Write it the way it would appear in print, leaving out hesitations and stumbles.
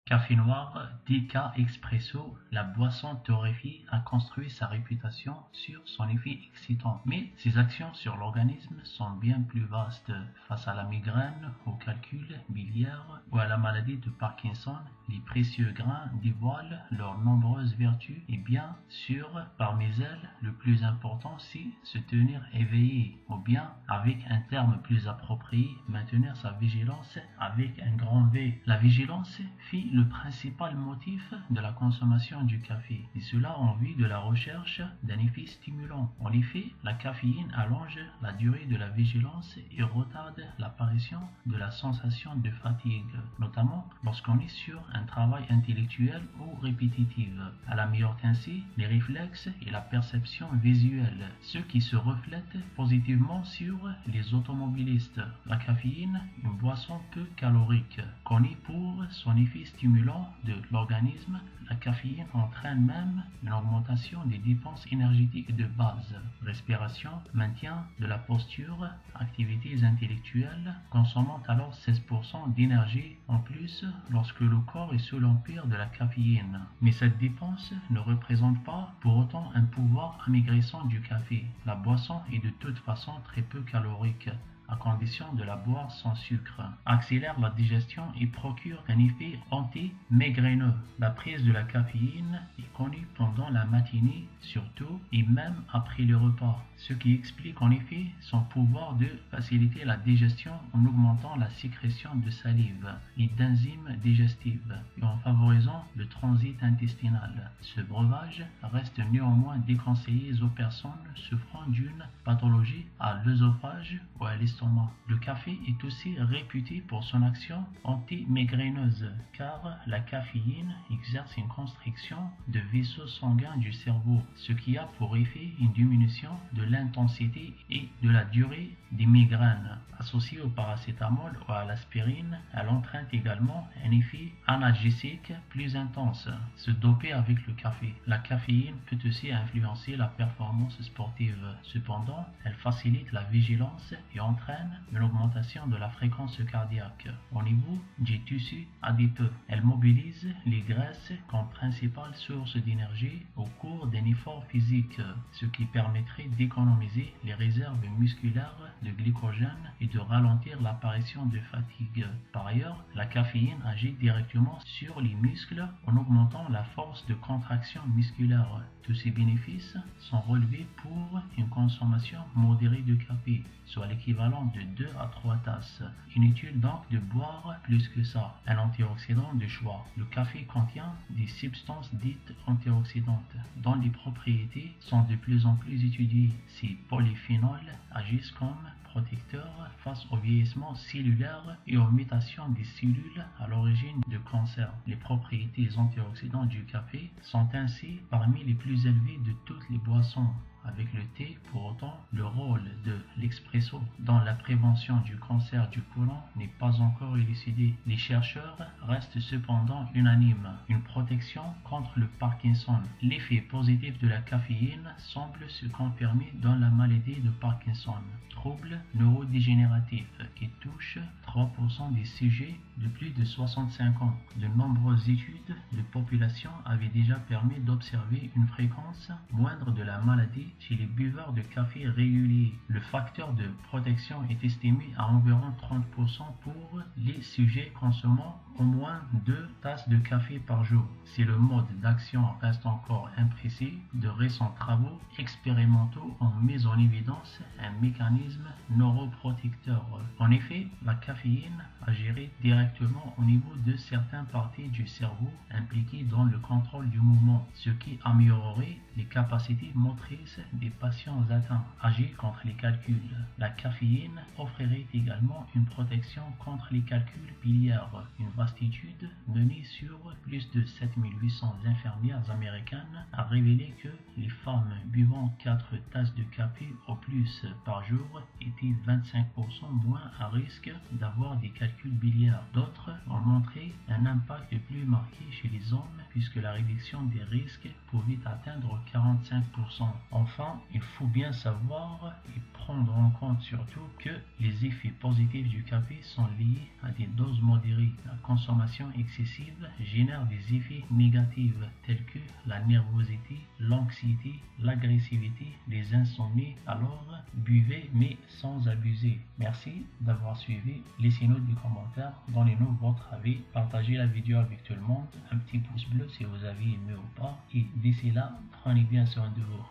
Café noir, déca expresso, la boisson torréfiée a construit sa réputation sur son effet excitant. Mais ses actions sur l'organisme sont bien plus vastes. Face à la migraine, au calcul biliaire ou à la maladie de Parkinson, les précieux grains dévoilent leurs nombreuses vertus et bien sûr, parmi elles, le plus important c'est se tenir éveillé ou bien, avec un terme plus approprié, maintenir sa vigilance avec un grand V. La vigilance fit le principal motif de la consommation du café, et cela en vue de la recherche d'un effet stimulant. En effet, la caféine allonge la durée de la vigilance et retarde l'apparition de la sensation de fatigue, notamment lorsqu'on est sur un travail intellectuel ou répétitif. Elle améliore ainsi les réflexes et la perception visuelle, ce qui se reflète positivement sur les automobilistes. La caféine, une boisson peu calorique, connue pour son effet stimulant de l'organisme, la caféine entraîne même une augmentation des dépenses énergétiques de base, respiration, maintien de la posture, activités intellectuelles, consommant alors 16% d'énergie en plus lorsque le corps est sous l'empire de la caféine. Mais cette dépense ne représente pas pour autant un pouvoir amaigrissant du café. La boisson est de toute façon très peu calorique, à condition de la boire sans sucre, accélère la digestion et procure un effet anti-migraineux. La prise de la caféine est connue pendant la matinée surtout et même après le repas, ce qui explique en effet son pouvoir de faciliter la digestion en augmentant la sécrétion de salive et d'enzymes digestives et en favorisant le transit intestinal. Ce breuvage reste néanmoins déconseillé aux personnes souffrant d'une pathologie à l'œsophage ou à l'estomac. Le café est aussi réputé pour son action anti-migraineuse, car la caféine exerce une constriction de vaisseaux sanguins du cerveau, ce qui a pour effet une diminution de l'intensité et de la durée des migraines. Associée au paracétamol ou à l'aspirine, elle entraîne également un effet analgésique plus intense, se doper avec le café. La caféine peut aussi influencer la performance sportive. Cependant, elle facilite la vigilance et entraîne une augmentation de la fréquence cardiaque. Au niveau des tissus adipeux, elle mobilise les graisses comme principale source d'énergie au cours d'un effort physique, ce qui permettrait d'économiser les réserves musculaires de glycogène et de ralentir l'apparition de fatigue. Par ailleurs, la caféine agit directement sur les muscles en augmentant la force de contraction musculaire. Tous ces bénéfices sont relevés pour une consommation modérée de café, soit l'équivalent de 2 à 3 tasses. Inutile donc de boire plus que ça. Un antioxydant de choix. Le café contient des substances dites antioxydantes, dont les propriétés sont de plus en plus étudiées. Ces polyphénols agissent comme protecteurs face au vieillissement cellulaire et aux mutations des cellules à l'origine de cancer. Les propriétés antioxydantes du café sont ainsi parmi les plus élevées de toutes les boissons. Avec le thé, pour autant, le rôle de l'expresso dans la prévention du cancer du côlon n'est pas encore élucidé. Les chercheurs restent cependant unanimes. Une protection contre le Parkinson. L'effet positif de la caféine semble se confirmer dans la maladie de Parkinson, trouble neurodégénératif qui touche 3% des sujets de plus de 65 ans. De nombreuses études de population avaient déjà permis d'observer une fréquence moindre de la maladie chez les buveurs de café réguliers. Le facteur de protection est estimé à environ 30% pour les sujets consommant au moins 2 tasses de café par jour. Si le mode d'action reste encore imprécis, de récents travaux expérimentaux ont mis en évidence un mécanisme neuroprotecteur. En effet, la caféine agirait directement au niveau de certaines parties du cerveau impliquées dans le contrôle du mouvement, ce qui améliorerait les capacités motrices des patients atteints. Agir contre les calculs. La caféine offrirait également une protection contre les calculs biliaires. Une vaste étude menée sur plus de 7800 infirmières américaines a révélé que les femmes buvant 4 tasses de café au plus par jour étaient 25% moins à risque d'avoir des calculs biliaires. D'autres ont montré un impact plus plus marqué chez les hommes puisque la réduction des risques pouvait atteindre 45%. Enfin, il faut bien savoir et prendre en compte surtout que les effets positifs du café sont liés à des doses modérées. La consommation excessive génère des effets négatifs tels que la nervosité, l'anxiété, l'agressivité, les insomnies. Alors, buvez mais sans abuser. Merci d'avoir suivi. Laissez-nous des commentaires, donnez-nous votre avis, partagez la vidéo avec tout le monde, un petit pouce bleu si vous avez aimé ou pas. Et d'ici là, prenez bien soin de vous.